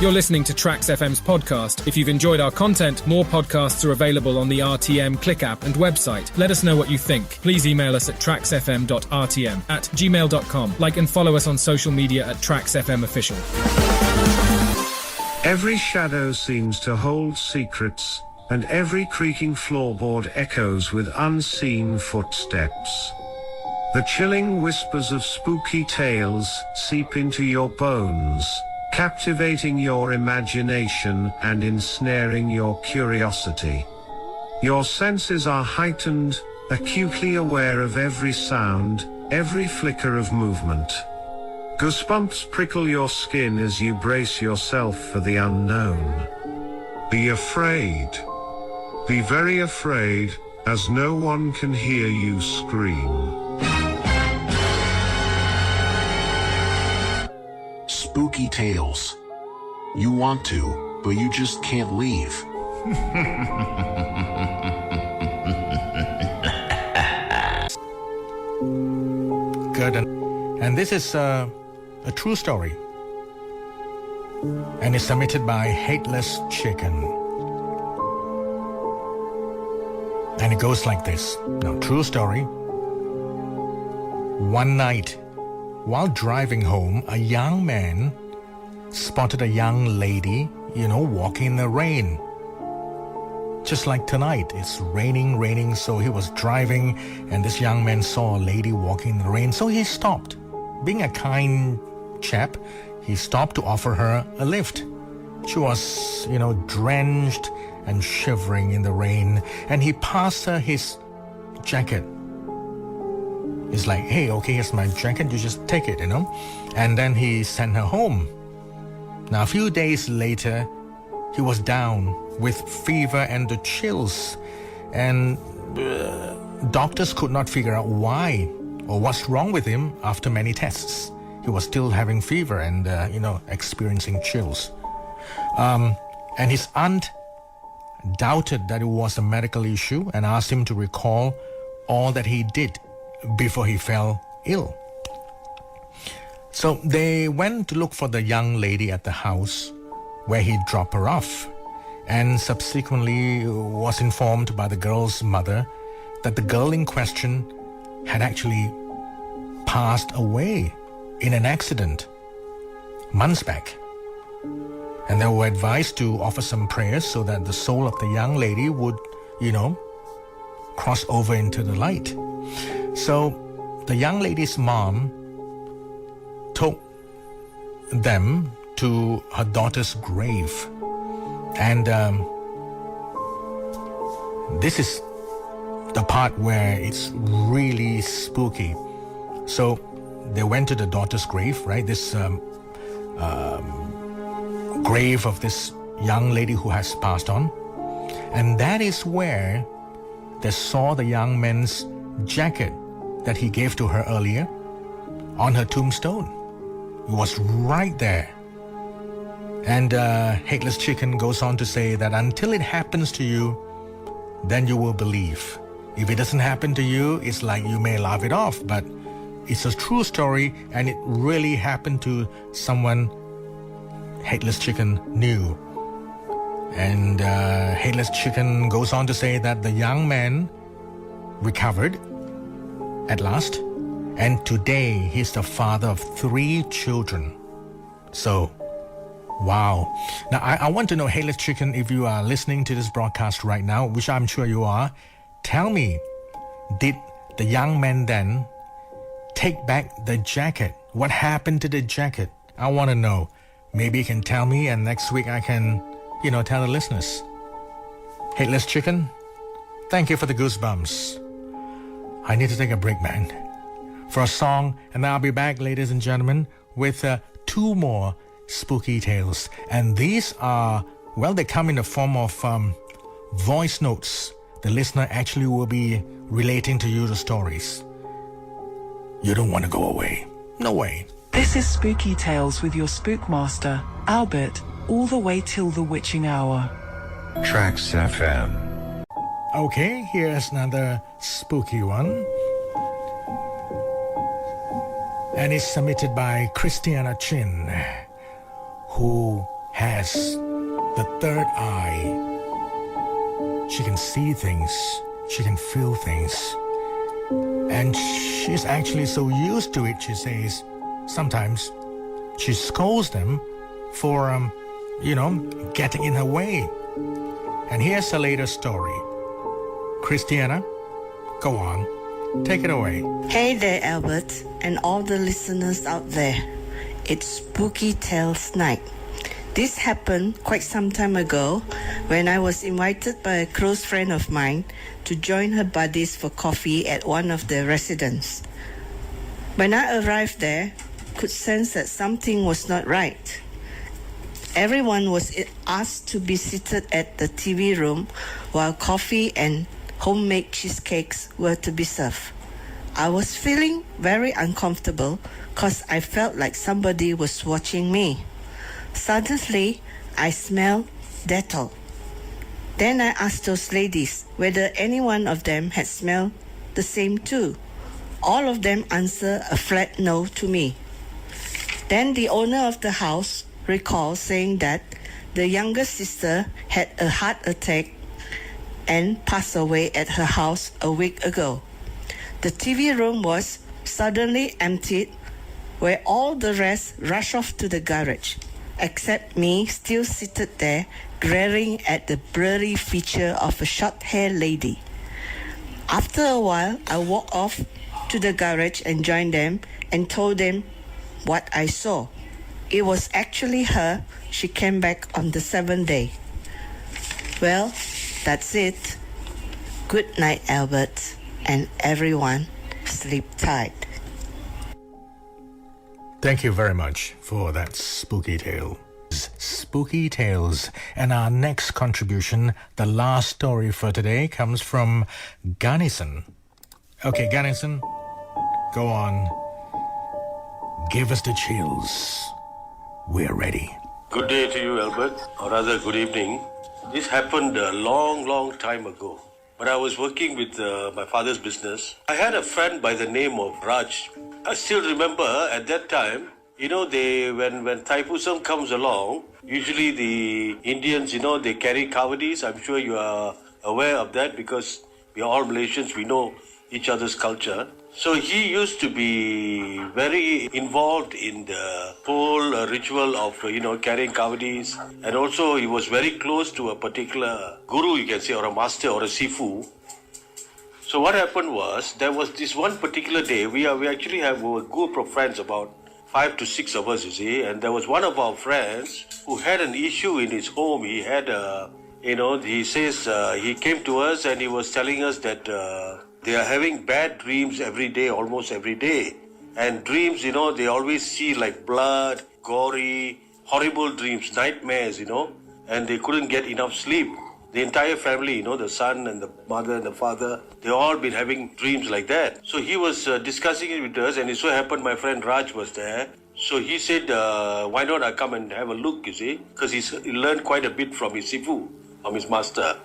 You're listening to TRAXXfm's podcast. If you've enjoyed our content, more podcasts are available on the RTM Click app and website. Let us know what you think. Please email us at traxxfm.rtm@gmail.com. Like and follow us on social media at TRAXXfm Official. Every shadow seems to hold secrets, and every creaking floorboard echoes with unseen footsteps. The chilling whispers of spooky tales seep into your bones, captivating your imagination and ensnaring your curiosity. Your senses are heightened, acutely aware of every sound, every flicker of movement. Goosebumps prickle your skin as you brace yourself for the unknown. Be afraid. Be very afraid, as no one can hear you scream. Spooky tales. You want to, but you just can't leave. Good. And this is a true story. And it's submitted by Hateless Chicken. And it goes like this. Now, true story. One night, while driving home, a young man spotted a young lady, walking in the rain. Just like tonight, it's raining, so he was driving, and this young man saw a lady walking in the rain, so he stopped. Being a kind chap, he stopped to offer her a lift. She was, drenched and shivering in the rain, and he passed her his jacket. He's like, hey, okay, here's my jacket, you just take it, And then he sent her home. Now, a few days later, he was down with fever and the chills. And doctors could not figure out why or what's wrong with him after many tests. He was still having fever and, experiencing chills. And his aunt doubted that it was a medical issue and asked him to recall all that he did before he fell ill. So they went to look for the young lady at the house where he dropped her off, and subsequently was informed by the girl's mother that the girl in question had actually passed away in an accident months back. And they were advised to offer some prayers so that the soul of the young lady would, cross over into the light. So the young lady's mom took them to her daughter's grave. And this is the part where it's really spooky. So they went to the daughter's grave, right? This grave of this young lady who has passed on. And that is where they saw the young man's jacket that he gave to her earlier on her tombstone. It was right there. And Hateless Chicken goes on to say that until it happens to you, then you will believe. If it doesn't happen to you, it's like you may laugh it off, but it's a true story, and it really happened to someone Hateless Chicken knew. And Hateless Chicken goes on to say that the young man recovered at last, and today he's the father of 3 children. So, wow. Now, I want to know, Hateless Chicken, if you are listening to this broadcast right now, which I'm sure you are, tell me, did the young man then take back the jacket? What happened to the jacket? I want to know. Maybe you can tell me, and next week I can, tell the listeners. Hateless Chicken, thank you for the goosebumps. I need to take a break, man, for a song, and I'll be back, ladies and gentlemen, with 2 more spooky tales. And these are, they come in the form of voice notes. The listener actually will be relating to you the stories. You don't want to go away. No way. This is Spooky Tales with your Spookmaster, Albert, all the way till the witching hour. TRAXXfm. Okay, here's another spooky one. And it's submitted by Christiana Chin, who has the third eye. She can see things, she can feel things. And she's actually so used to it, she says, sometimes she scolds them for, getting in her way. And here's the latest story. Christiana, go on. Take it away. Hey there, Albert, and all the listeners out there. It's Spooky Tales night. This happened quite some time ago when I was invited by a close friend of mine to join her buddies for coffee at one of their residences. When I arrived there, I could sense that something was not right. Everyone was asked to be seated at the TV room while coffee and homemade cheesecakes were to be served. I was feeling very uncomfortable because I felt like somebody was watching me. Suddenly, I smelled Dettol. Then I asked those ladies whether any one of them had smelled the same too. All of them answered a flat no to me. Then the owner of the house recalled saying that the younger sister had a heart attack and passed away at her house a week ago. The TV room was suddenly emptied, where all the rest rushed off to the garage, except me still seated there, glaring at the blurry feature of a short-haired lady. After a while, I walked off to the garage and joined them and told them what I saw. It was actually her. She came back on the 7th day. Well, that's it. Good night, Albert, and everyone, sleep tight. Thank you very much for that spooky tale. Spooky Tales. And our next contribution, the last story for today, comes from Gunnison. Okay, Gunnison, go on. Give us the chills. We're ready. Good day to you, Albert, or rather good evening. This happened a long time ago. When I was working with my father's business, I had a friend by the name of Raj. I still remember at that time, when Thaipusam comes along, usually the Indians, they carry kavadis. I'm sure you are aware of that because we are all Malaysians, we know each other's culture. So he used to be very involved in the whole ritual of, carrying kavadis. And also he was very close to a particular guru, you can say, or a master or a sifu. So what happened was, there was this one particular day, we actually have a group of friends, about 5 to 6 of us, you see. And there was one of our friends who had an issue in his home. He had he says he came to us and he was telling us that they are having bad dreams every day, almost every day. And dreams, they always see like blood, gory, horrible dreams, nightmares, and they couldn't get enough sleep. The entire family, the son and the mother and the father, they all been having dreams like that. So he was discussing it with us, and it so happened my friend Raj was there. So he said, why not I come and have a look, you see, because he learned quite a bit from his sifu, from his master.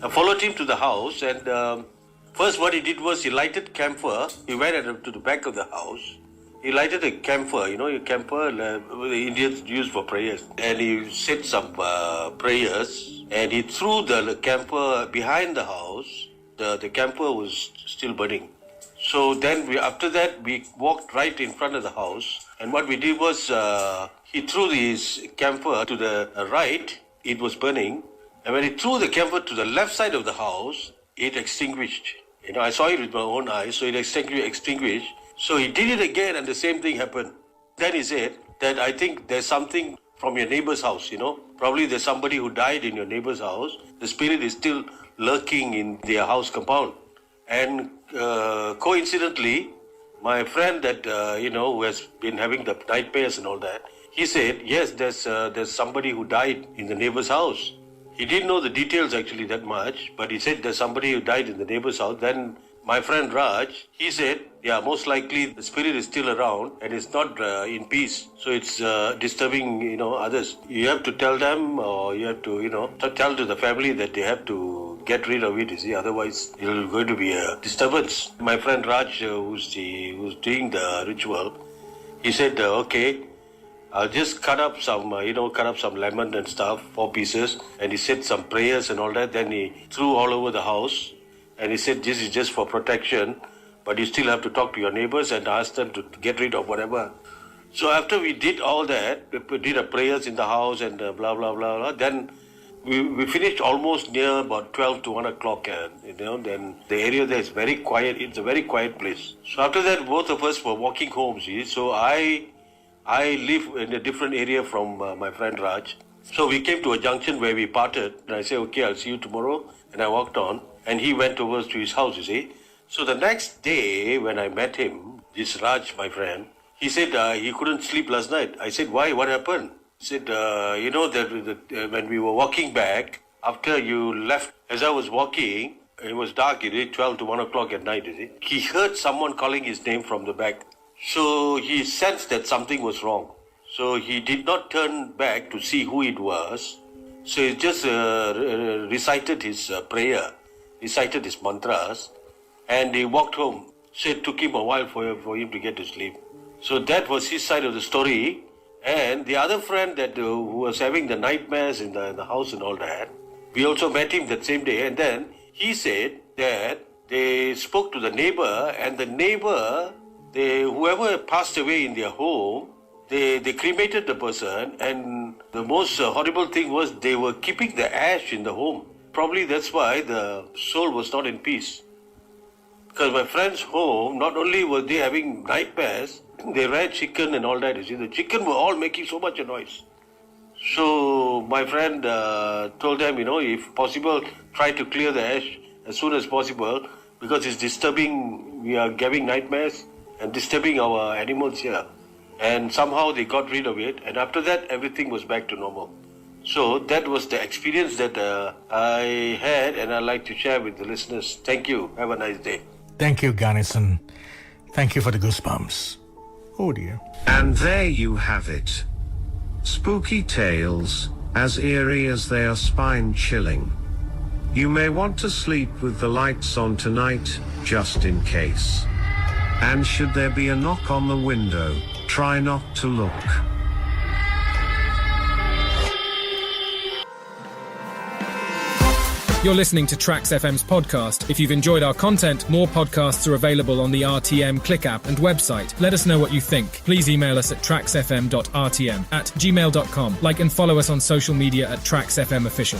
I followed him to the house, and first what he did was he lighted camphor. He went to the back of the house. He lighted a camphor, a camphor the Indians use for prayers. And he said some prayers, and he threw the camphor behind the house. The camphor was still burning. So then after that, we walked right in front of the house. And what we did was, he threw his camphor to the right. It was burning. And when he threw the camphor to the left side of the house, it extinguished. I saw it with my own eyes, so it extinguished. So he did it again and the same thing happened. Then he said that I think there's something from your neighbor's house, Probably there's somebody who died in your neighbor's house. The spirit is still lurking in their house compound. And coincidentally, my friend that, who has been having the nightmares and all that, he said, yes, there's somebody who died in the neighbor's house. He didn't know the details actually that much, but he said there's somebody who died in the neighbor's house. Then my friend Raj, he said, yeah, most likely the spirit is still around and it's not in peace. So it's disturbing, others. You have to tell them, or you have to, tell to the family that they have to get rid of it, you see. Otherwise, it's going to be a disturbance. My friend Raj, who's doing the ritual, he said, okay, I'll just cut up some lemon and stuff, 4 pieces. And he said some prayers and all that. Then he threw all over the house. And he said, this is just for protection. But you still have to talk to your neighbors and ask them to get rid of whatever. So after we did all that, we did our prayers in the house and blah, blah, blah, blah. Then we finished almost near about 12 to 1 o'clock. Then the area there is very quiet. It's a very quiet place. So after that, both of us were walking home, see. So I live in a different area from my friend Raj. So we came to a junction where we parted. And I said, okay, I'll see you tomorrow. And I walked on. And he went over to his house, you see. So the next day, when I met him, this Raj, my friend, he said he couldn't sleep last night. I said, why? What happened? He said, that when we were walking back, after you left, as I was walking, it was dark, 12 to 1 o'clock at night, he heard someone calling his name from the back. So he sensed that something was wrong. So he did not turn back to see who it was. So he just recited his prayer, recited his mantras, and he walked home. So it took him a while for him to get to sleep. So that was his side of the story. And the other friend that who was having the nightmares in the house and all that, we also met him that same day. And then he said that they spoke to the neighbor, and the neighbor, whoever passed away in their home, they cremated the person, and the most horrible thing was they were keeping the ash in the home. Probably that's why the soul was not in peace. Because my friend's home, not only were they having nightmares, they ran chicken and all that. You see, the chicken were all making so much noise. So my friend told them, if possible, try to clear the ash as soon as possible, because it's disturbing. We are having nightmares and disturbing our animals here. And somehow they got rid of it, and after that everything was back to normal. So that was the experience that I had, and I'd like to share with the listeners. Thank you. Have a nice day. Thank you, Garnison. Thank you for the goosebumps. Oh dear. And there you have it. Spooky tales, as eerie as they are spine-chilling. You may want to sleep with the lights on tonight, just in case. And should there be a knock on the window, try not to look. You're listening to TRAXXfm's podcast. If you've enjoyed our content, more podcasts are available on the RTM Click app and website. Let us know what you think. Please email us at traxxfm.rtm@gmail.com. Like and follow us on social media at TRAXXfm Official.